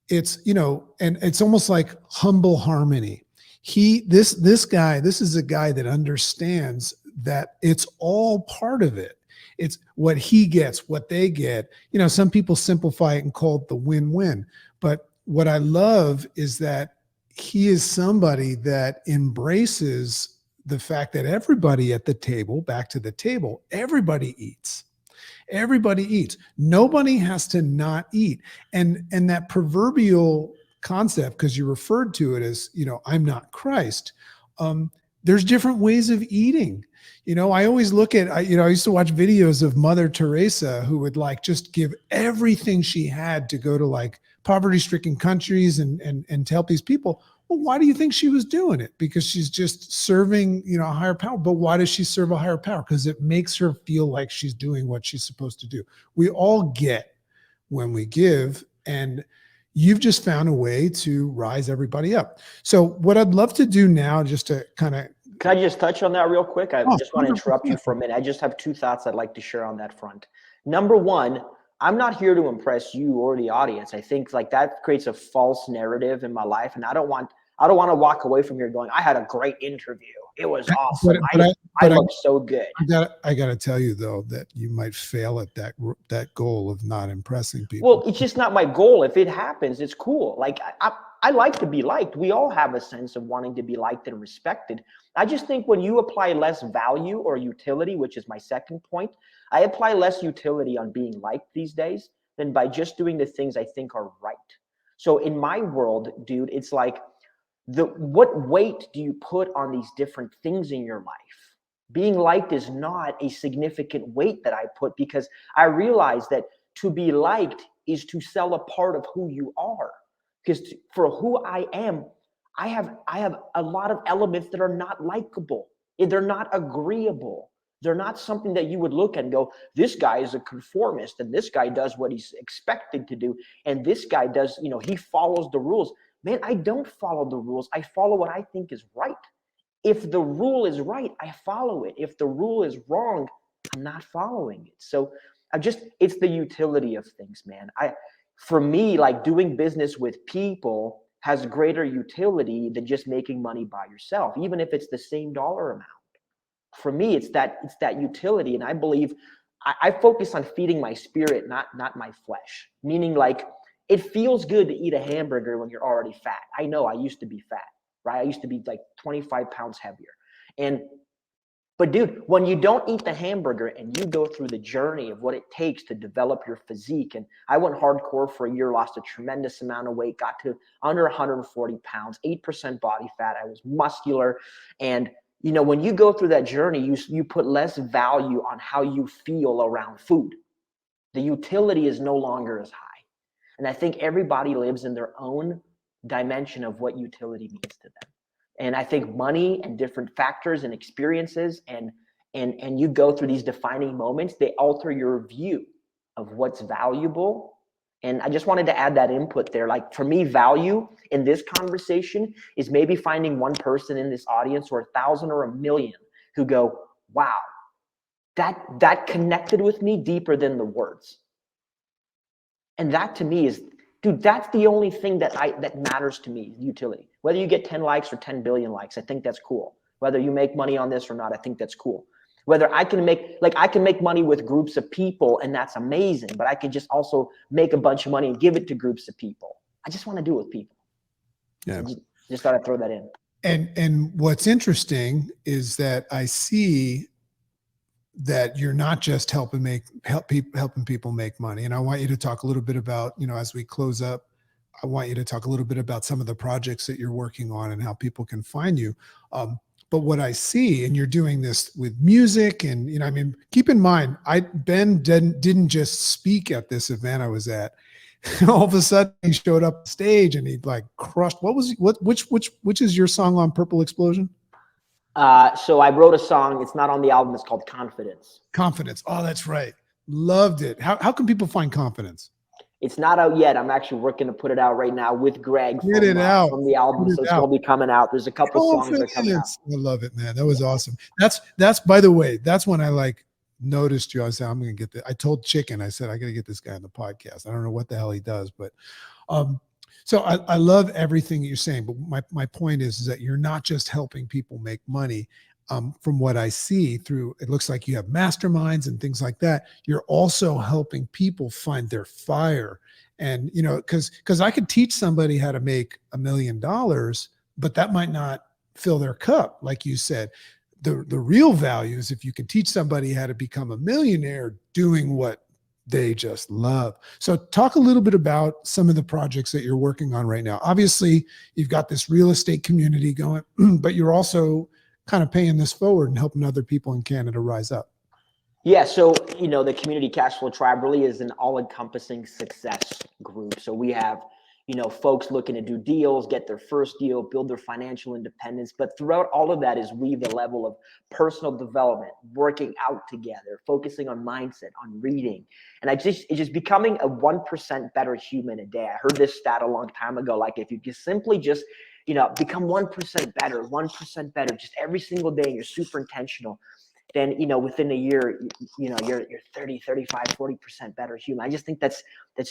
It's, and it's almost like humble harmony. This is a guy that understands that it's all part of it. It's what he gets, what they get. Some people simplify it and call it the win-win. But what I love is that he is somebody that embraces the fact that everybody at the table, back to the table, everybody eats. Everybody eats. Nobody has to not eat. And that proverbial concept, because you referred to it as, I'm not Christ. There's different ways of eating. I always look at, I used to watch videos of Mother Teresa, who would just give everything she had to go to poverty-stricken countries and to help these people. Well, why do you think she was doing it? Because she's just serving, a higher power. But why does she serve a higher power? Because it makes her feel like she's doing what she's supposed to do. We all get when we give, and you've just found a way to rise everybody up. So what I'd love to do now, just to kind of... Can I just touch on that real quick? I just want to interrupt you for a minute. I just have 2 thoughts I'd like to share on that front. Number one, I'm not here to impress you or the audience. I think that creates a false narrative in my life. And I don't want to walk away from here going, I had a great interview. It was awesome. I looked so good. I got to tell you though, that you might fail at that goal of not impressing people. Well, it's just not my goal. If it happens, it's cool. I like to be liked. We all have a sense of wanting to be liked and respected. I just think when you apply less value or utility, which is my second point, I apply less utility on being liked these days than by just doing the things I think are right. So in my world, dude, it's what weight do you put on these different things in your life? Being liked is not a significant weight that I put, because I realize that to be liked is to sell a part of who you are. Because for who I am, I have a lot of elements that are not likable. They're not agreeable. They're not something that you would look and go, this guy is a conformist, and this guy does what he's expected to do, and this guy does, he follows the rules. Man, I don't follow the rules. I follow what I think is right. If the rule is right, I follow it. If the rule is wrong, I'm not following it. So it's the utility of things, man. For me, doing business with people has greater utility than just making money by yourself, even if it's the same dollar amount. For me, it's that utility. And I believe I focus on feeding my spirit, not my flesh. Meaning it feels good to eat a hamburger when you're already fat. I know I used to be fat, right? I used to be 25 pounds heavier. But dude, when you don't eat the hamburger and you go through the journey of what it takes to develop your physique, and I went hardcore for a year, lost a tremendous amount of weight, got to under 140 pounds, 8% body fat. I was muscular. And when you go through that journey, you put less value on how you feel around food. The utility is no longer as high. And I think everybody lives in their own dimension of what utility means to them. And I think money and different factors and experiences and you go through these defining moments, they alter your view of what's valuable. And I just wanted to add that input there. For me, value in this conversation is maybe finding one person in this audience, or 1,000 or 1,000,000, who go, wow, that connected with me deeper than the words. And that to me is, dude, that's the only thing that matters to me, utility. Whether you get 10 likes or 10 billion likes, I think that's cool. Whether you make money on this or not, I think that's cool. Whether I can make money with groups of people, and that's amazing, but I could just also make a bunch of money and give it to groups of people. I just want to do it with people. Yeah. Just thought I'd throw that in. And what's interesting is that I see that you're not just helping people make money. And I want you to talk a little bit about, as we close up, I want you to talk a little bit about some of the projects that you're working on and how people can find you. But what I see, and you're doing this with music, and keep in mind, Ben didn't just speak at this event I was at. All of a sudden, he showed up on stage and he crushed. Which is your song on Purple Explosion? So I wrote a song. It's not on the album. It's called Confidence. Confidence. Oh, that's right. Loved it. How can people find Confidence? It's not out yet. I'm actually working to put it out right now with Greg Get it out. from the album. Get So it it's out. going to be coming out. There's a couple songs that are coming out. Confidence. I love it, man. That was awesome. That's by the way, that's when I like noticed you. I said, I'm going to get this. I told Chicken, I said, I got to get this guy on the podcast. I don't know what the hell he does, but so I love everything you're saying, but my point is that you're not just helping people make money. From what I see through, it looks like you have masterminds and things like that. You're also helping people find their fire. And, you know, because I could teach somebody how to make $1 million, but that might not fill their cup. Like you said, the real value is if you can teach somebody how to become a millionaire doing what they just love. So talk a little bit about some of the projects that you're working on right now. Obviously, you've got this real estate community going, but you're also kind of paying this forward and helping other people in Canada rise up. Yeah, so, you know, the Community Cash Flow Tribe really is an all-encompassing success group. So we have, you know, folks looking to do deals, get their first deal, build their financial independence. But throughout all of that is weave the level of personal development, working out together, focusing on mindset, on reading. And it's just becoming a 1% better human a day. I heard this stat a long time ago. Like if you simply just, you know, become 1% better, just every single day, and you're super intentional, then, you know, within a year, you know, you're 30, 35, 40% better human. I just think that's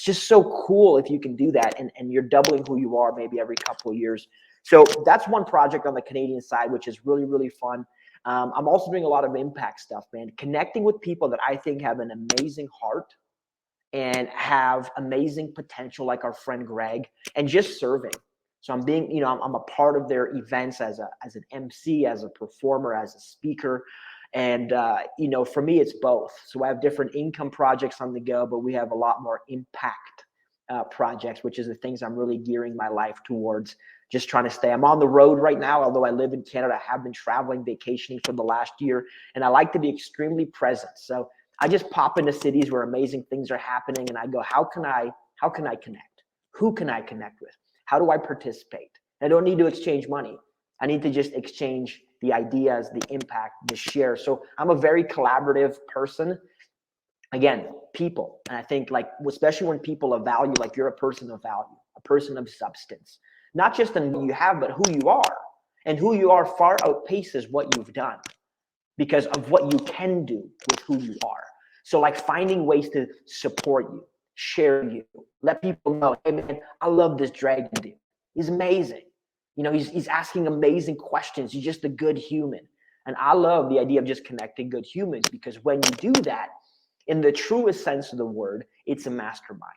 just so cool if you can do that, and you're doubling who you are maybe every couple of years. So that's one project on the Canadian side, which is really, really fun. I'm also doing a lot of impact stuff, man, connecting with people that I think have an amazing heart and have amazing potential, like our friend Greg, and just serving. So I'm being, you know, I'm a part of their events as an MC, as a performer, as a speaker. And, you know, for me, it's both. So I have different income projects on the go, but we have a lot more impact projects, which is the things I'm really gearing my life towards, just trying to stay. I'm on the road right now, although I live in Canada. I have been traveling, vacationing for the last year, and I like to be extremely present. So I just pop into cities where amazing things are happening, and I go, how can I connect? Who can I connect with? How do I participate? I don't need to exchange money. I need to just exchange the ideas, the impact, the share. So I'm a very collaborative person. Again, people. And I think, like, especially when people of value, like you're a person of value, a person of substance, not just in what you have, but who you are. And who you are far outpaces what you've done because of what you can do with who you are. So like finding ways to support you, share you, let people know, hey man, I love this Dragon dude. He's amazing. You know, he's asking amazing questions. He's just a good human. And I love the idea of just connecting good humans, because when you do that, in the truest sense of the word, it's a mastermind,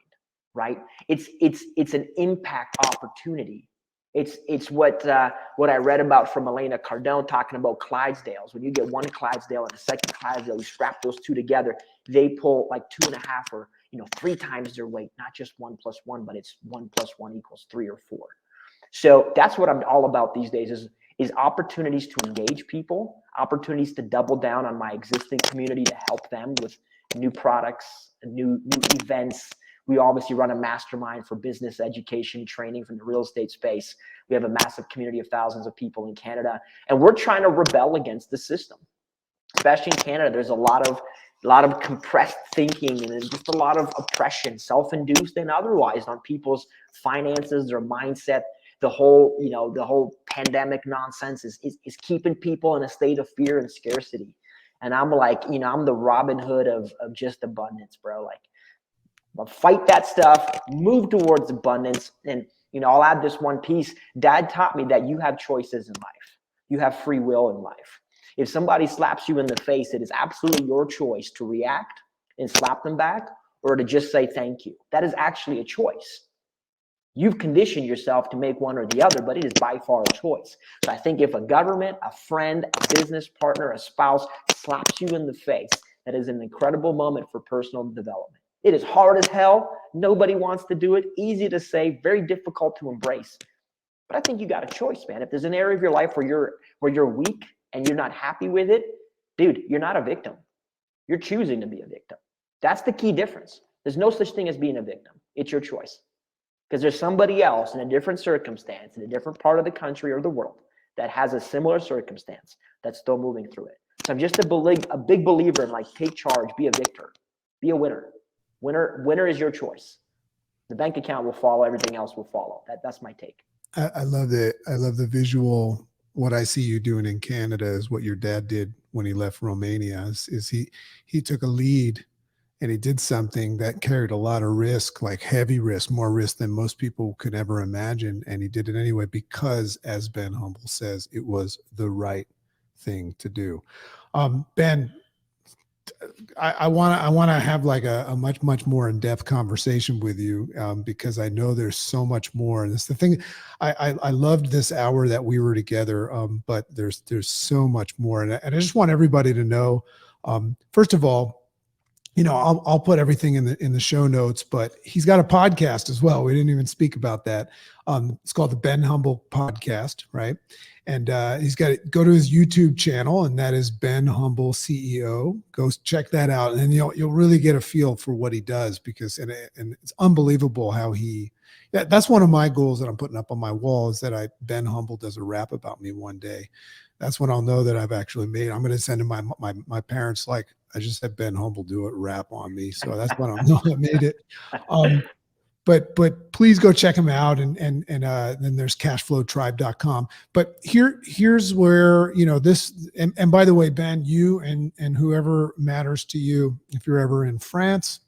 right? It's an impact opportunity. It's what I read about from Elena Cardone talking about Clydesdales. When you get one Clydesdale and a second Clydesdale, you scrap those two together, they pull like 2.5 or 3 times their weight. Not just 1 + 1, but it's 1 + 1 = 3 or 4. So that's what I'm all about these days, is opportunities to engage people, opportunities to double down on my existing community to help them with new products, new events. We obviously run a mastermind for business education training from the real estate space. We have a massive community of thousands of people in Canada, and we're trying to rebel against the system. Especially in Canada, there's a lot of compressed thinking, and there's just a lot of oppression, self-induced and otherwise, on people's finances, their mindset. The whole pandemic nonsense is keeping people in a state of fear and scarcity. And I'm like, I'm the Robin Hood of just abundance, bro. Like, I'll fight that stuff, move towards abundance. And, I'll add this one piece. Dad taught me that you have choices in life. You have free will in life. If somebody slaps you in the face, it is absolutely your choice to react and slap them back, or to just say thank you. That is actually a choice. You've conditioned yourself to make one or the other, but it is by far a choice. So I think if a government, a friend, a business partner, a spouse slaps you in the face, that is an incredible moment for personal development. It is hard as hell. Nobody wants to do it. Easy to say, very difficult to embrace. But I think you got a choice, man. If there's an area of your life where you're weak and you're not happy with it, dude, you're not a victim. You're choosing to be a victim. That's the key difference. There's no such thing as being a victim. It's your choice. Because there's somebody else in a different circumstance, in a different part of the country or the world, that has a similar circumstance that's still moving through it. So I'm just a big believer in, like, take charge, be a victor, be a winner. Winner is your choice. The bank account will follow, everything else will follow. That's my take. I love it. I love the visual. What I see you doing in Canada is what your dad did when he left Romania. Is he took a lead and he did something that carried a lot of risk, like heavy risk, more risk than most people could ever imagine. And he did it anyway because, as Ben Humble says, it was the right thing to do. Ben, I want to have like a much more in-depth conversation with you, because I know there's so much more. And it's the thing, I loved this hour that we were together, but there's so much more. And I just want everybody to know, first of all, you know, I'll put everything in the show notes, but he's got a podcast as well. We didn't even speak about that. It's called the Ben Humble Podcast, right? And he's got to go to his YouTube channel, and that is Ben Humble CEO. Go check that out, and then you'll really get a feel for what he does, because and it's unbelievable how that's one of my goals that I'm putting up on my wall, is that Ben Humble does a rap about me one day. That's when I'll know that I've actually made it. I'm going to send to my parents, like, I just had Ben Humble do a rap on me. So that's when I'll know I made it. But please go check him out. And then there's cashflowtribe.com. But here's where, you know, this, and by the way, Ben, you and whoever matters to you, if you're ever in France,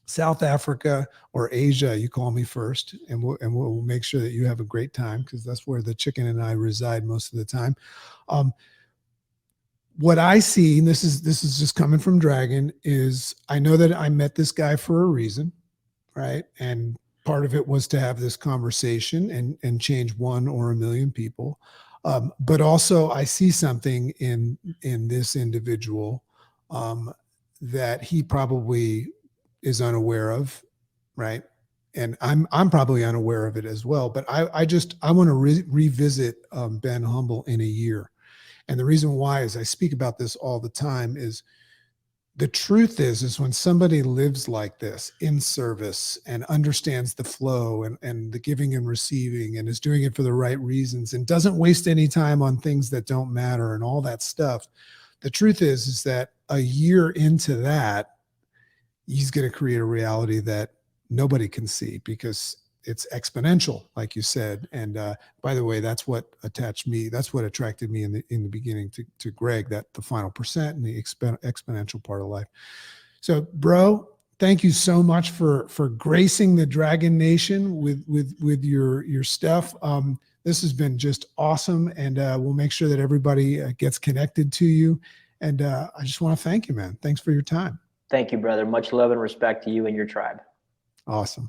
South Africa, or Asia, you call me first, and we'll make sure that you have a great time, because that's where the chicken and I reside most of the time. What I see, and this is just coming from Dragon, is I know that I met this guy for a reason, right? And part of it was to have this conversation and change one or a million people. But also I see something in this individual that he probably is unaware of, right? And I'm probably unaware of it as well. But I want to revisit Ben Humble in a year. And the reason why is I speak about this all the time, is the truth is when somebody lives like this in service and understands the flow and the giving and receiving, and is doing it for the right reasons, and doesn't waste any time on things that don't matter and all that stuff. The truth is that a year into that, he's going to create a reality that nobody can see, because it's exponential, like you said. And by the way, that's what attached me. That's what attracted me in the beginning to Greg, that the final percent and the exponential part of life. So, bro, thank you so much for gracing the Dragon Nation with your stuff. This has been just awesome, and we'll make sure that everybody gets connected to you. And I just want to thank you, man. Thanks for your time. Thank you, brother. Much love and respect to you and your tribe. Awesome.